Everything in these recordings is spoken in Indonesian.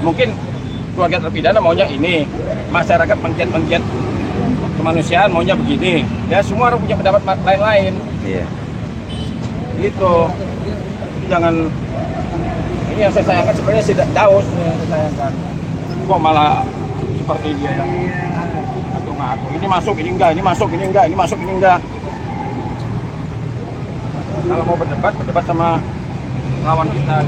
Mungkin keluarga terpidana maunya ini, masyarakat penggiat kemanusiaan maunya begini. Ya semua orang punya pendapat lain-lain. Iya. Gitu. Jangan, ini yang saya sayangkan sebenarnya si Daus yang saya sayangkan. Kok malah seperti dia yang ngaku-ngaku. Ini masuk, ini enggak, ini masuk, ini enggak, ini masuk, ini enggak. Kalau mau berdebat sama lawan kita.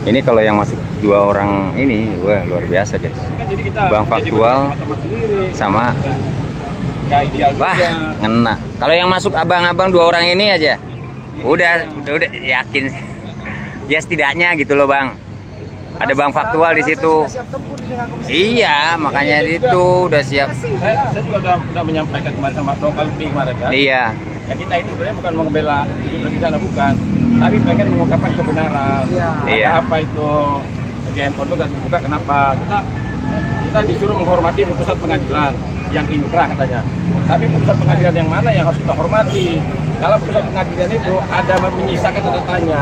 Ini kalau yang masuk 2 orang ini, wah luar biasa guys. Bang Faktual sama wah ngena. Kalau yang masuk abang-abang 2 orang ini aja, udah yakin. Ya setidaknya gitu loh bang. Ada Bang Faktual di situ. Iya, makanya itu udah siap. Saya juga udah menyampaikan kemarin sama Dokter kemarin kan. Iya. Ya kita ini sebenarnya bukan mau membela di sana, bukan, tapi pengen mengungkapkan kebenaran. Iya. Apa itu GMO itu gak dibuka, kenapa? Kita disuruh menghormati putusan pengadilan yang inkrah katanya. Tapi putusan pengadilan yang mana yang harus kita hormati? Kalau putusan pengadilan itu ada menyisakan tanda tanya,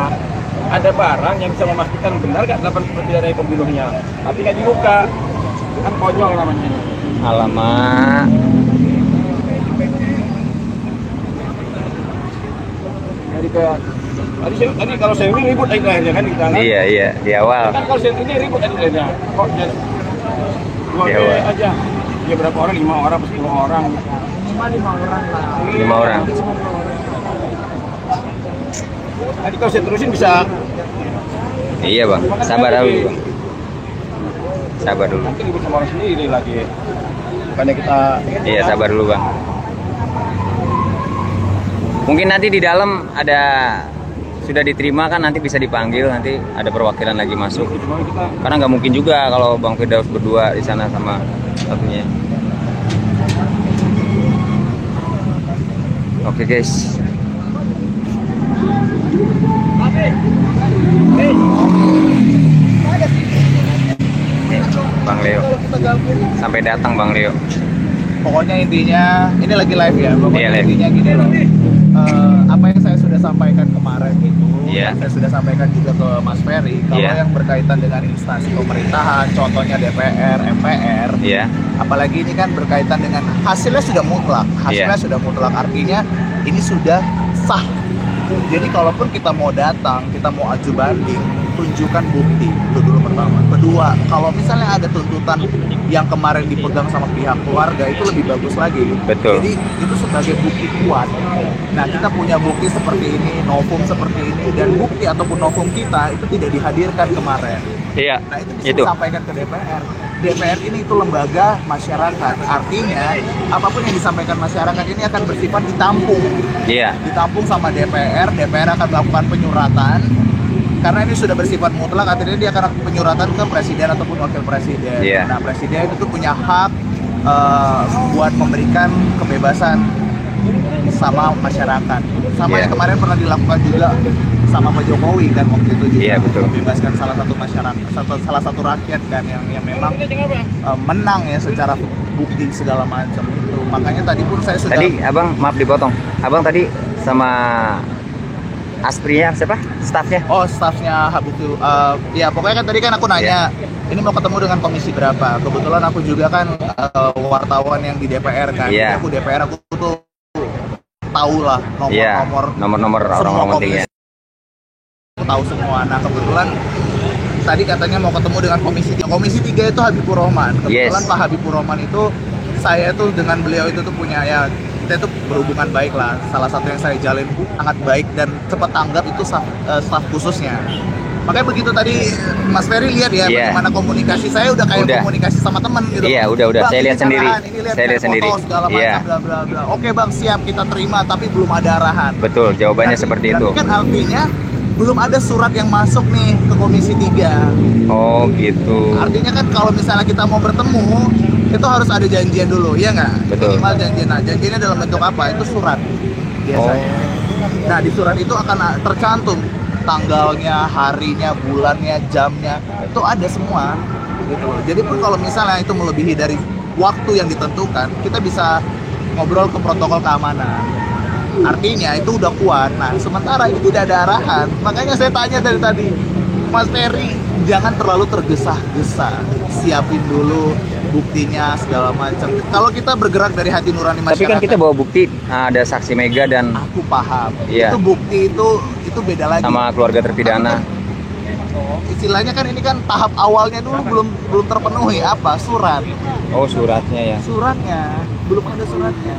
ada barang yang bisa memastikan benar gak 8 pidana pembunuhnya, tapi nggak dibuka, kan konyol namanya. Alamak. Tadi kalau saya ini ribut aja kan kita kan? Iya di awal. Kan kalau saya ini ribut aja kok jadi aja. Ya berapa orang? 5 orang, 10 orang. Cuma 5 orang lah. 5 orang. Tadi kalau saya terusin bisa. Iya bang, sabar dulu bang. Sabar dulu. Nanti ribut sama orang sendiri lagi. Bukannya kita. Iya sabar dulu bang. Mungkin nanti di dalam ada sudah diterima kan, nanti bisa dipanggil, nanti ada perwakilan lagi masuk. Karena nggak mungkin juga kalau Bang Firdaus berdua di sana sama satunya. Oke guys. Bang Leo. Sampai datang Bang Leo. Pokoknya intinya ini lagi live ya. Pokoknya live. intinya gini loh. Apa yang saya sudah sampaikan kemarin itu, saya sudah sampaikan juga ke Mas Ferry. Kalau yang berkaitan dengan instansi pemerintahan, contohnya DPR, MPR, apalagi ini kan berkaitan dengan hasilnya sudah mutlak. Sudah mutlak, artinya ini sudah sah. Jadi kalaupun kita mau datang, kita mau aju banding, tunjukkan bukti. Itu dulu pertama. Kedua, kalau misalnya ada tuntutan yang kemarin dipegang sama pihak keluarga, itu lebih bagus lagi. Betul. Jadi itu sebagai bukti kuat. Nah, kita punya bukti seperti ini, novum seperti ini, dan bukti ataupun novum kita itu tidak dihadirkan kemarin. Iya. Nah, itu bisa disampaikan ke DPR. DPR ini itu lembaga masyarakat. Artinya, apapun yang disampaikan masyarakat ini akan bersifat ditampung. Iya. Ditampung sama DPR akan melakukan penyuratan. Karena ini sudah bersifat mutlak, artinya dia akan penyuratan ke presiden ataupun wakil presiden. Nah, presiden itu punya hak buat memberikan kebebasan sama masyarakat. Sama yang kemarin pernah dilakukan juga sama Pak Jokowi kan waktu itu juga, membebaskan salah satu masyarakat, salah satu rakyat kan yang memang menang ya secara bukti segala macam itu. Makanya tadi pun saya sudah. Tadi abang, maaf dipotong, abang tadi sama Aspri-nya siapa? Staffnya? Oh, staffnya Habibu. Ya pokoknya kan tadi kan aku nanya, ini mau ketemu dengan komisi berapa? Kebetulan aku juga kan wartawan yang di DPR kan. Jadi aku DPR, aku tuh tahu lah nomor orang-orang pentingnya. Aku tahu semua. Nah kebetulan tadi katanya mau ketemu dengan komisi 3 itu Habibur Rahman. Kebetulan Pak Habibur Rahman itu, saya tuh dengan beliau itu tuh punya kita itu berhubungan baik lah. Salah satu yang saya jalin sangat baik dan cepat tanggap itu staf khususnya. Makanya begitu tadi Mas Ferry lihat ya bagaimana komunikasi saya udah kayak komunikasi sama teman gitu. Iya, udah. Saya lihat sendiri. Saya lihat sendiri. Iya. Oke Bang, siap, kita terima, tapi belum ada arahan. Betul, jawabannya seperti itu. Kan artinya belum ada surat yang masuk nih ke Komisi 3. Oh gitu. Artinya kan kalau misalnya kita mau bertemu, itu harus ada janjian dulu, ya nggak? Betul. Minimal janjian. Nah, janjiannya dalam bentuk apa? Itu surat biasanya. Nah, di surat itu akan tercantum tanggalnya, harinya, bulannya, jamnya, itu ada semua gitu loh. Jadi pun kalau misalnya itu melebihi dari waktu yang ditentukan, kita bisa ngobrol ke protokol keamanan. Artinya itu udah kuat. Nah, sementara itu tidak ada arahan. Makanya saya tanya dari tadi, Mas Ferry jangan terlalu tergesa-gesa, siapin dulu buktinya segala macam. Kalau kita bergerak dari hati nurani masyarakat. Tapi kan kita bawa bukti, ada saksi Mega dan aku paham. Iya. Itu bukti itu beda lagi. Sama keluarga terpidana. Istilahnya kan ini kan tahap awalnya dulu belum terpenuhi apa surat. Oh, suratnya ya. Suratnya belum ada suratnya.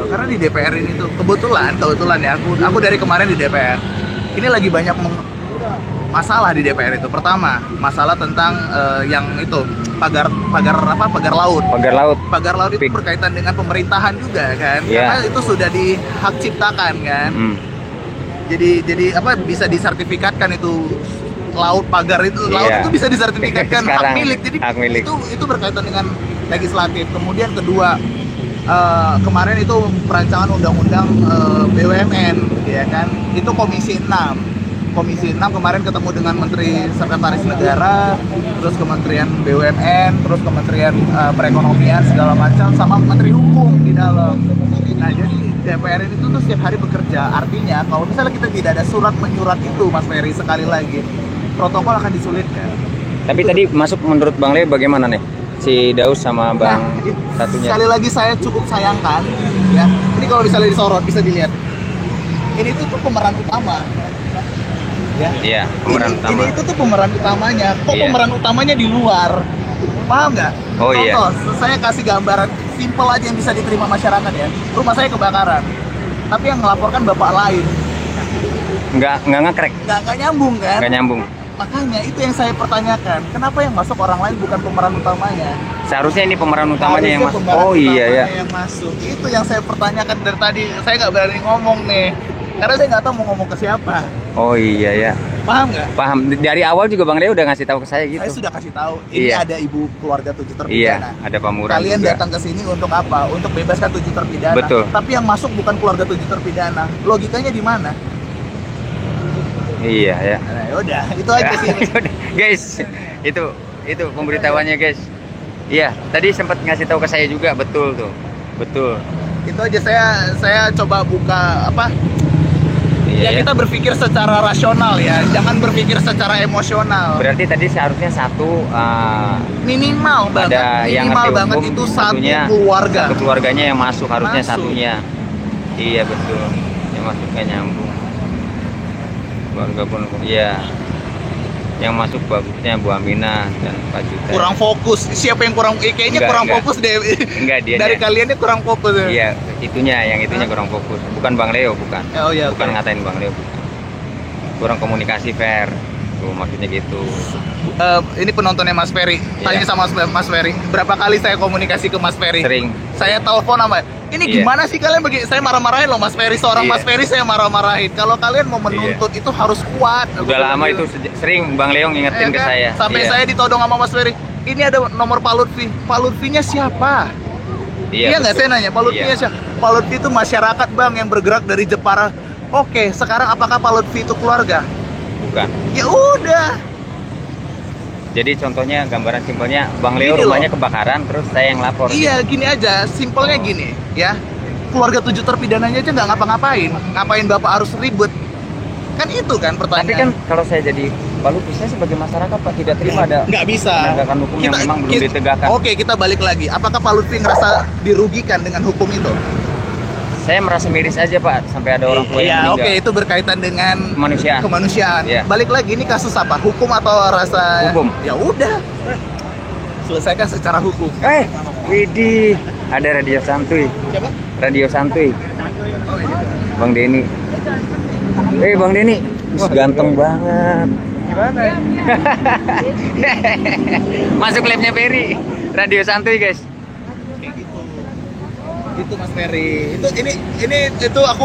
Karena di DPR ini tuh kebetulan ya aku dari kemarin di DPR. Ini lagi banyak masalah di DPR itu. Pertama, masalah tentang yang itu pagar laut. Pagar laut. Pagar laut itu berkaitan dengan pemerintahan juga kan. Yeah. Karena itu sudah dihak ciptakan kan. Jadi apa bisa disertifikatkan itu laut pagar itu laut itu bisa disertifikatkan hak milik. Jadi hak milik. Itu berkaitan dengan legislatif. Kemudian kedua, kemarin itu perancangan undang-undang BUMN ya kan. Itu Komisi 6 kemarin ketemu dengan Menteri Sekretaris Negara, terus Kementerian BUMN, terus Kementerian Perekonomian segala macam, sama Menteri Hukum di dalam. Nah jadi DPR ini tuh setiap hari bekerja. Artinya kalau misalnya kita tidak ada surat menyurat itu, Mas Ferry, sekali lagi protokol akan disulitkan. Tapi itu tadi masuk menurut Bang Leo bagaimana nih? Si Daus sama Bang satunya. Sekali lagi saya cukup sayangkan ya. Ini kalau misalnya disorot bisa dilihat. Ini tuh pemeran utama. Ya. Iya, pemeran utama. Ini itu tuh pemeran utamanya. Kok Iya. pemeran utamanya di luar? Paham nggak? Oh iya. Contoh, saya kasih gambaran simpel aja yang bisa diterima masyarakat ya. Rumah saya kebakaran, tapi yang melaporkan bapak lain. Nggak ngekrek. Nggak nyambung kan? Nggak nyambung. Makanya itu yang saya pertanyakan. Kenapa yang masuk orang lain bukan pemeran utamanya? Seharusnya ini pemeran utamanya yang Harusnya masuk. pemeran Oh iya ya. utamanya yang masuk. Itu yang saya pertanyakan dari tadi. Saya nggak berani ngomong nih, karena saya nggak tahu mau ngomong ke siapa. Oh iya ya. Paham nggak? Paham. Dari awal juga Bang Leo udah ngasih tahu ke saya gitu. Saya sudah kasih tahu. Ini Iya. ada ibu keluarga 7 terpidana. Iya, ada Pamurang Kalian juga. datang ke sini untuk apa? Untuk bebaskan 7 terpidana. Betul. Tapi yang masuk bukan keluarga 7 terpidana. Logikanya di mana? Iya ya. Nah, yaudah, itu aja sih. Guys, itu pemberitahuannya guys. Iya, tadi sempat ngasih tahu ke saya juga, betul tuh. Betul. Itu aja saya coba buka apa? Iya, Ya kita berpikir secara rasional ya, jangan berpikir secara emosional. Berarti tadi seharusnya satu Minimal banget, ada yang minimal ngerti banget hukum, itu satu satunya, keluarga. satu keluarganya yang masuk harusnya Masuk. satunya. Iya betul. Yang masuknya nyambung. Keluarga pun iya. Yang masuk bagusnya Bu Aminah dan Pak Juta. Kurang fokus. Siapa yang kurang? Kayaknya kurang fokus deh. Enggak dia. Dari kalian ini kurang fokus. Ya? Iya, yang itunya kurang fokus. Bukan Bang Leo, bukan. Oh iya. Bukan oke. ngatain Bang Leo, bukan. Kurang komunikasi fair. Tuh maksudnya gitu. Ini penontonnya Mas Ferry. Tanya Iya. sama Mas Ferry. Berapa kali saya komunikasi ke Mas Ferry? Sering. Saya telepon sama. Ini Iya. gimana sih kalian saya marah-marahin loh Mas Ferry. Seorang Iya. Mas Ferry saya marah-marahin. Kalau kalian mau menuntut itu harus kuat. Udah lama itu sering Bang Leo ngingetin ke kan? saya. Sampai Iya. saya ditodong sama Mas Ferry. Ini ada nomor Pak Lutfi. Pak Lutfinya siapa? Iya nggak, betul. saya nanya, Pak Lutfinya Iya. siapa? Pak Lutfi itu masyarakat Bang yang bergerak dari Jepara. Oke, sekarang apakah Pak Lutfi itu keluarga? Bukan. Ya udah. Jadi contohnya gambaran simpelnya Bang Leo Gini rumahnya loh. kebakaran terus saya yang lapor. Iya, gini aja, simpelnya gini, ya. Keluarga 7 terpidananya aja nggak ngapa-ngapain. Ngapain Bapak harus ribet? Kan itu kan Tapi pertanyaan. kan kalau saya jadi Pak Lutfi, saya sebagai masyarakat Pak tidak terima ada nggak bisa. penegakan hukum yang memang belum ditegakkan. Oke, kita balik lagi. Apakah Pak Lutfi ngerasa dirugikan dengan hukum itu? Saya merasa miris aja Pak sampai ada orang tua yang Iya, meninggal. oke, itu berkaitan dengan Kemanusiaan. kemanusiaan. Iya. Balik lagi, ini kasus apa? Hukum atau rasa? Hukum. Ya udah, selesaikan secara hukum. Widih, ada radio santuy. Siapa? Radio santuy. Oh, ini. Bang Denny. Bang Denny, ganteng banget. Gimana? Masuk labnya Ferry. Radio santuy guys. Kayak gitu. Itu Mas Ferry. Itu aku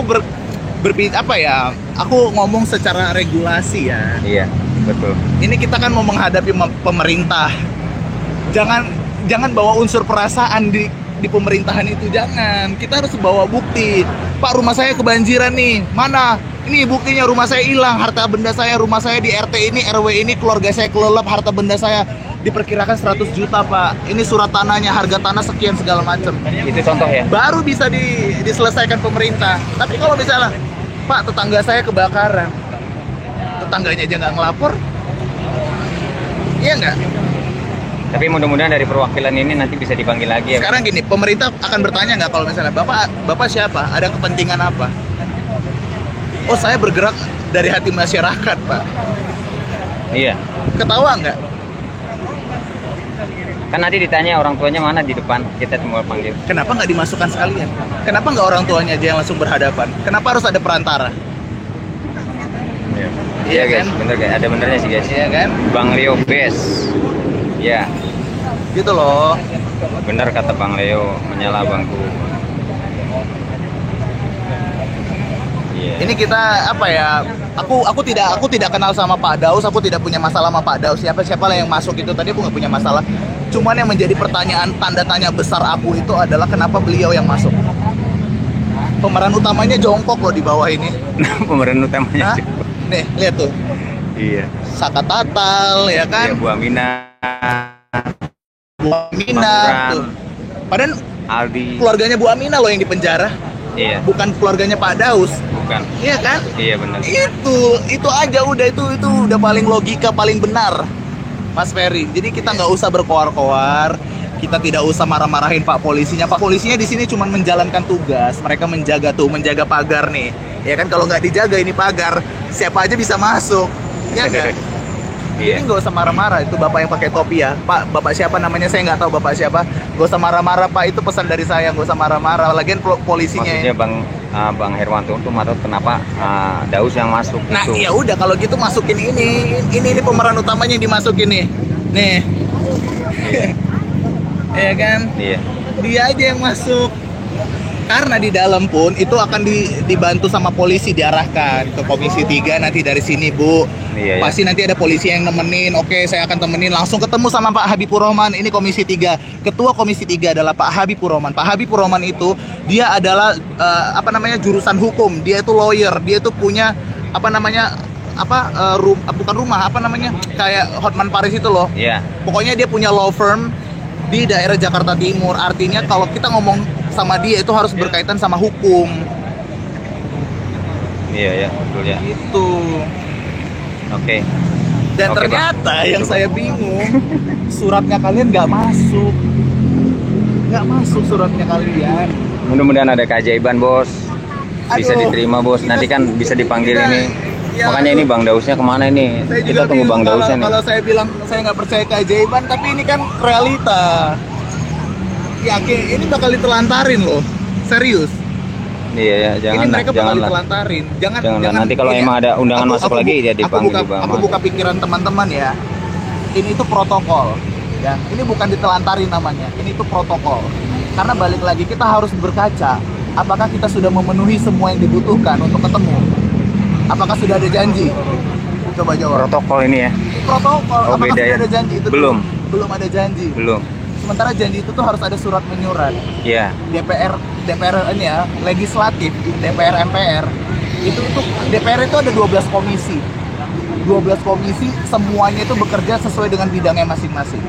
apa ya? Aku ngomong secara regulasi ya. Iya, betul. Ini kita kan mau menghadapi pemerintah. Jangan bawa unsur perasaan di pemerintahan itu, jangan. Kita harus bawa bukti. Pak, rumah saya kebanjiran nih. Mana? Ini buktinya, rumah saya hilang, harta benda saya, rumah saya di RT ini, RW ini, keluarga saya kelelep, harta benda saya diperkirakan 100 juta, Pak. Ini surat tanahnya, harga tanah sekian segala macam. Itu contoh ya. Baru bisa diselesaikan pemerintah. Tapi kalau misalnya, Pak, tetangga saya kebakaran. tetangganya aja nggak ngelapor, iya nggak? Tapi mudah-mudahan dari perwakilan ini nanti bisa dipanggil lagi ya. Sekarang gini, pemerintah akan bertanya nggak kalau misalnya bapak siapa? Ada kepentingan apa? Oh, saya bergerak dari hati masyarakat, Pak. Iya. Ketawa nggak? Kan nanti ditanya orang tuanya mana di depan, kita semua panggil. Kenapa nggak dimasukkan sekalian? Kenapa nggak orang tuanya aja yang langsung berhadapan? Kenapa harus ada perantara? Iya, Iya guys, kan? bener guys, ada benernya sih guys. Iya kan? Bang Leo best. Ya, Gitu loh. benar kata Bang Leo, menyala bangku. Iya. Ini kita apa ya? Aku tidak kenal sama Pak Daus, aku tidak punya masalah sama Pak Daus. Siapa lah yang masuk itu tadi aku nggak punya masalah. Cuman yang menjadi pertanyaan tanda tanya besar aku itu adalah kenapa beliau yang masuk? Pemeran utamanya jongkok loh di bawah ini. Pemeran utamanya. Hah? Nih, lihat tuh. Iya. Saka Tatal ya Iya, kan? Bu Amina, Bu Amina Bang tuh. Padahal Aldi. keluarganya Bu Amina loh yang di penjara, Iya, bukan keluarganya Pak Daus. bukan. Iya kan? Iya benar. Itu aja udah itu udah paling logika, paling benar, Mas Ferry. Jadi kita nggak usah berkoar-koar, kita tidak usah marah-marahin Pak polisinya. Pak polisinya di sini cuma menjalankan tugas, mereka menjaga pagar nih. Ya kan, kalau nggak dijaga ini pagar, siapa aja bisa masuk. Ya kan? Iya. Ini nggak usah marah-marah, itu bapak yang pakai topi ya, Pak. Bapak siapa namanya saya nggak tahu bapak siapa. Nggak usah marah-marah Pak, itu pesan dari saya, nggak usah marah-marah. Lagian polisinya. Maksudnya Bang Herwanto tuh maksud kenapa Daus yang masuk Nah itu? ya udah kalau gitu masukin ini pemeran utamanya yang dimasukin nih. Ya kan? Iya. Dia aja yang masuk. Karena di dalam pun itu akan dibantu sama polisi, diarahkan ke Komisi 3 nanti dari sini, Bu. Iya, iya. Pasti nanti ada polisi yang nemenin. Oke, saya akan temenin langsung ketemu sama Pak Habibur Rahman. Ini Komisi 3. Ketua Komisi 3 adalah Pak Habibur Rahman. Pak Habibur Rahman itu dia adalah jurusan hukum. Dia itu lawyer. Dia itu punya bukan rumah, kayak Hotman Paris itu loh. Iya. Pokoknya dia punya law firm di daerah Jakarta Timur. Artinya kalau kita ngomong sama dia itu harus berkaitan sama hukum. Iya, ya, betul ya. Itu. Oke. Dan Oke, ternyata Bang. yang saya bingung, suratnya kalian nggak masuk. Nggak masuk suratnya kalian. Mudah-mudahan ada keajaiban, Bos. Bisa Aduh, diterima, Bos. Nanti kan bisa dipanggil kita- ini. ya, Makanya ini Bang Dausnya kemana ini? Saya Kita juga tunggu bingung Bang Dausnya nih. kalau saya bilang saya nggak percaya keajaiban, tapi ini kan realita. Yakin ini bakal ditelantarin loh. Serius. Iya ya, Ini janganlah, mereka bakal janganlah. ditelantarin. Janganlah. Nanti kalau ini emang ada undangan masuk lagi, ya dipanggil aku juga buka, sama. aku buka pikiran teman-teman ya. Ini itu protokol. Ya, ini bukan ditelantarin namanya. Ini itu protokol. Karena balik lagi kita harus berkaca. Apakah kita sudah memenuhi semua yang dibutuhkan untuk ketemu? Apakah sudah ada janji? Coba jawab. Protokol ini ya. Protokol. Oh, Apakah beda sudah ya? ada janji? Itu Belum. Belum ada janji. Belum. Sementara janji itu tuh harus ada surat menyurat. Iya. DPR ini ya, legislatif, DPR MPR. Itu DPR itu ada 12 komisi. 12 komisi semuanya itu bekerja sesuai dengan bidangnya masing-masing.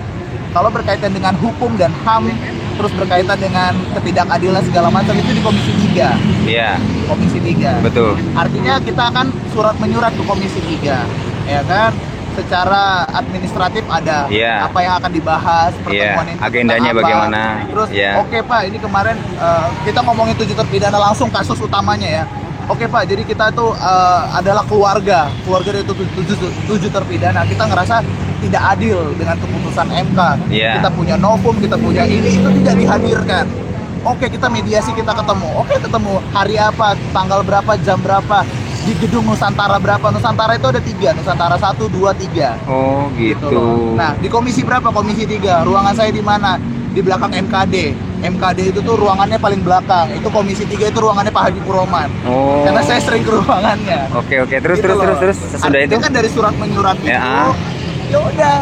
Kalau berkaitan dengan hukum dan HAM, terus berkaitan dengan ketidakadilan segala macam itu di Komisi 3. Iya. Komisi 3. Betul. Artinya kita akan surat menyurat ke Komisi 3, ya kan? Secara administratif ada Iya. apa yang akan dibahas, Iya. pertemuan ini Agendanya tentang apa. bagaimana. Terus Iya. oke Pak, ini kemarin kita ngomongin 7 terpidana langsung kasus utamanya ya. Oke Pak, jadi kita itu adalah keluarga dari 7 terpidana. Kita ngerasa tidak adil dengan keputusan MK. Iya. Kita punya novum, kita punya ini, itu tidak dihadirkan. Oke, kita mediasi, kita ketemu. Oke, ketemu hari apa, tanggal berapa, jam berapa, di gedung Nusantara berapa. Nusantara itu ada 3, Nusantara 1, 2, 3. Oh gitu. Nah, di komisi berapa? Komisi 3. Ruangan saya di mana? Di belakang MKD. MKD itu tuh ruangannya paling belakang. Itu komisi 3 itu ruangannya Pak Habibur Rahman. Oh. Karena saya sering ke ruangannya. Oke terus Gitu terus loh. terus terus sesudah Artinya itu kan dari surat menyurat Ya. itu, ya udah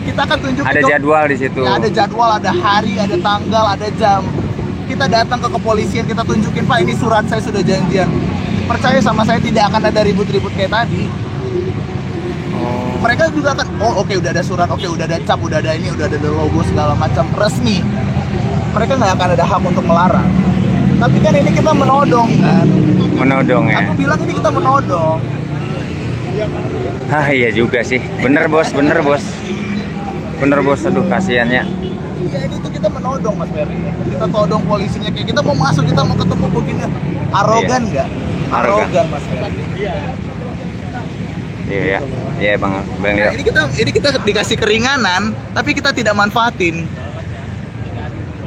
kita akan tunjukin ada dong. jadwal di situ. Ya, ada jadwal, ada hari, ada tanggal, ada jam. Kita datang ke kepolisian, kita tunjukin Pak ini surat saya sudah janjian. Percaya sama saya tidak akan ada ribut-ribut kayak tadi. Oh. Mereka juga akan, oh oke udah ada surat, oke udah ada cap, udah ada ini, udah ada logo segala macam resmi. Mereka nggak akan ada hak untuk melarang. Tapi kan ini kita menodong kan. Menodong ya. Aku bilang ini kita menodong. Ah iya juga sih, bener bos, bener bos, bener bos. Aduh kasihannya. Ya ini tuh kita menodong Mas Ferry. Kita todong polisinya kayak kita mau masuk, kita mau ketemu begini. Arogan nggak? Arogan Mas Ferry. Iya, iya bang Leo. Ini kita dikasih keringanan, tapi kita tidak manfaatin.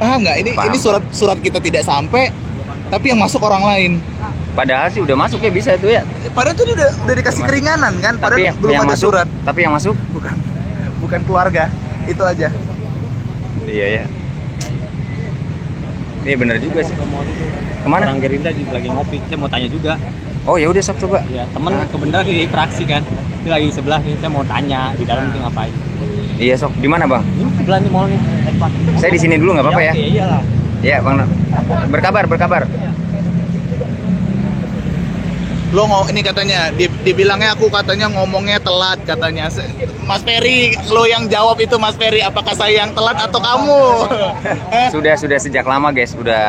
Paham nggak? Ini surat kita tidak sampai, tapi yang masuk orang lain. Padahal sih udah masuk ya, bisa itu ya. Padahal tuh udah dikasih keringanan kan, padahal Tapi belum yang ada masuk, surat. tapi yang masuk Bukan keluarga, itu aja. iya ya. Iya bener juga sih. Kemana? Orang Gerindra lagi ngopi, saya mau tanya juga. Oh ya udah sok coba. Ya temen kebenaran di fraksi kan, itu lagi sebelah nih, saya mau tanya di dalam itu ngapain. Iya sok. Di mana bang? Ini sebelah nih mall nih. Saya di sini dulu nggak apa-apa ya? Iya iyalah. Iya bang. Berkabar. Lo ini katanya dibilangnya aku katanya ngomongnya telat katanya. Mas Ferry, lo yang jawab itu Mas Ferry, apakah saya yang telat atau kamu? Sudah sejak lama guys. Udah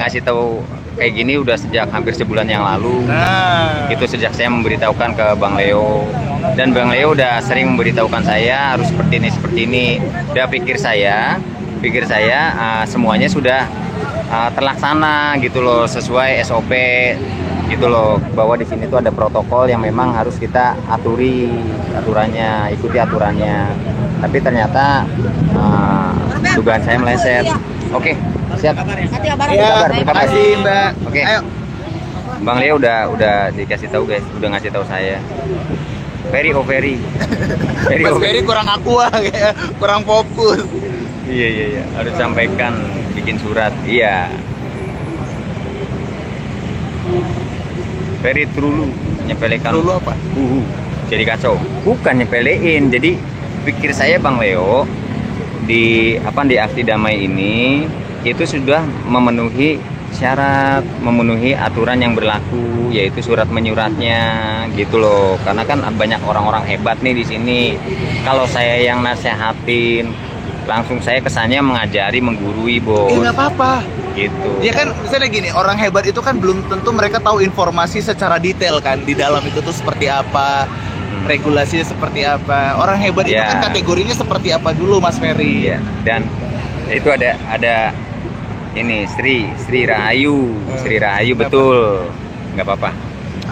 ngasih tahu kayak gini udah sejak hampir sebulan yang lalu. Nah, Itu sejak saya memberitahukan ke Bang Leo, dan Bang Leo udah sering memberitahukan saya harus seperti ini. Udah pikir saya semuanya sudah terlaksana gitu loh, sesuai SOP gitu loh, bahwa di sini tuh ada protokol yang memang harus kita ikuti aturannya. Tapi ternyata dugaan saya meleset. Oke, siap. ya, terima kasih Mbak. Oke. Ayo. Bang Leo udah dikasih tahu guys, udah ngasih tahu saya. Very. Mas Ferry kurang aqua, kayak kurang fokus. Iya. Harus sampaikan, bikin surat. Iya. Very true, nyepelekan. Dulu apa? Jadi kacau. Bukan nyepelein. Jadi pikir saya Bang Leo di aksi damai ini itu sudah memenuhi syarat, memenuhi aturan yang berlaku, yaitu surat menyuratnya gitu loh. Karena kan banyak orang-orang hebat nih di sini. Kalau saya yang nasehatin, langsung saya kesannya mengajari, menggurui bos. Nggak apa-apa. Gitu. Ya kan misalnya gini, orang hebat itu kan belum tentu mereka tahu informasi secara detail kan di dalam itu tuh seperti apa, regulasinya seperti apa. Orang hebat itu kan kategorinya seperti apa dulu Mas Ferry. Iya. Dan itu ada ini Sri Rahayu. Sri Rahayu betul. Nggak apa-apa.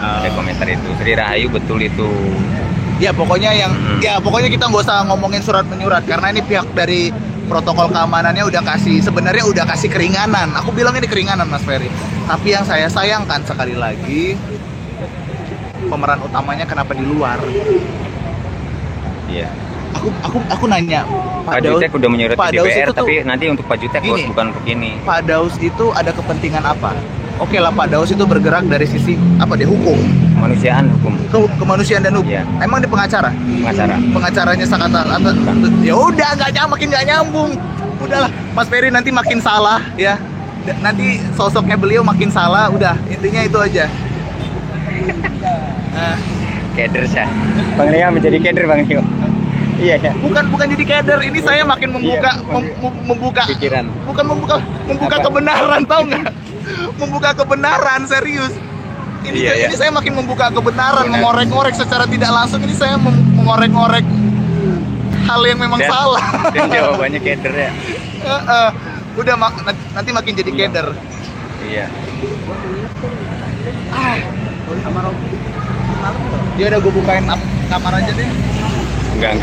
Ada komentar itu. Sri Rahayu betul itu. Ya pokoknya pokoknya kita nggak usah ngomongin surat menyurat karena ini pihak dari protokol keamanannya sebenarnya udah kasih keringanan. Aku bilang ini keringanan Mas Ferry. Tapi yang saya sayangkan sekali lagi, pemeran utamanya kenapa di luar? Iya. Aku nanya. Pak Jutek udah menyurat Pak ke Daus DPR, itu tuh tapi nanti untuk Pak Jutek bos, gini, bukan untuk ini. Pak Daus itu ada kepentingan apa? Oke lah, Pak Daus itu bergerak dari sisi hukum, Kemanusiaan, hukum. kemanusiaan dan hukum. Iya. Emang dia pengacara? Pengacara. Pengacaranya sakata ya udah makin nggak nyambung. Udahlah, Mas Ferry nanti makin salah ya. Nanti sosoknya beliau makin salah. Udah, intinya itu aja. Keder saya. Bang Leo menjadi keder Bang Leo. Iya ya. Bukan jadi keder. Ini saya makin membuka Pikiran. Bukan membuka Apa? kebenaran, tahu nggak? Membuka kebenaran, serius. Ini saya makin membuka kebenaran, mengorek-ngorek secara tidak langsung. Ini saya mengorek-ngorek hal yang memang salah. Dan jawabannya keder ya. Udah nanti makin jadi keder. Iya. Ya udah gue bukain kamar aja deh. Enggak.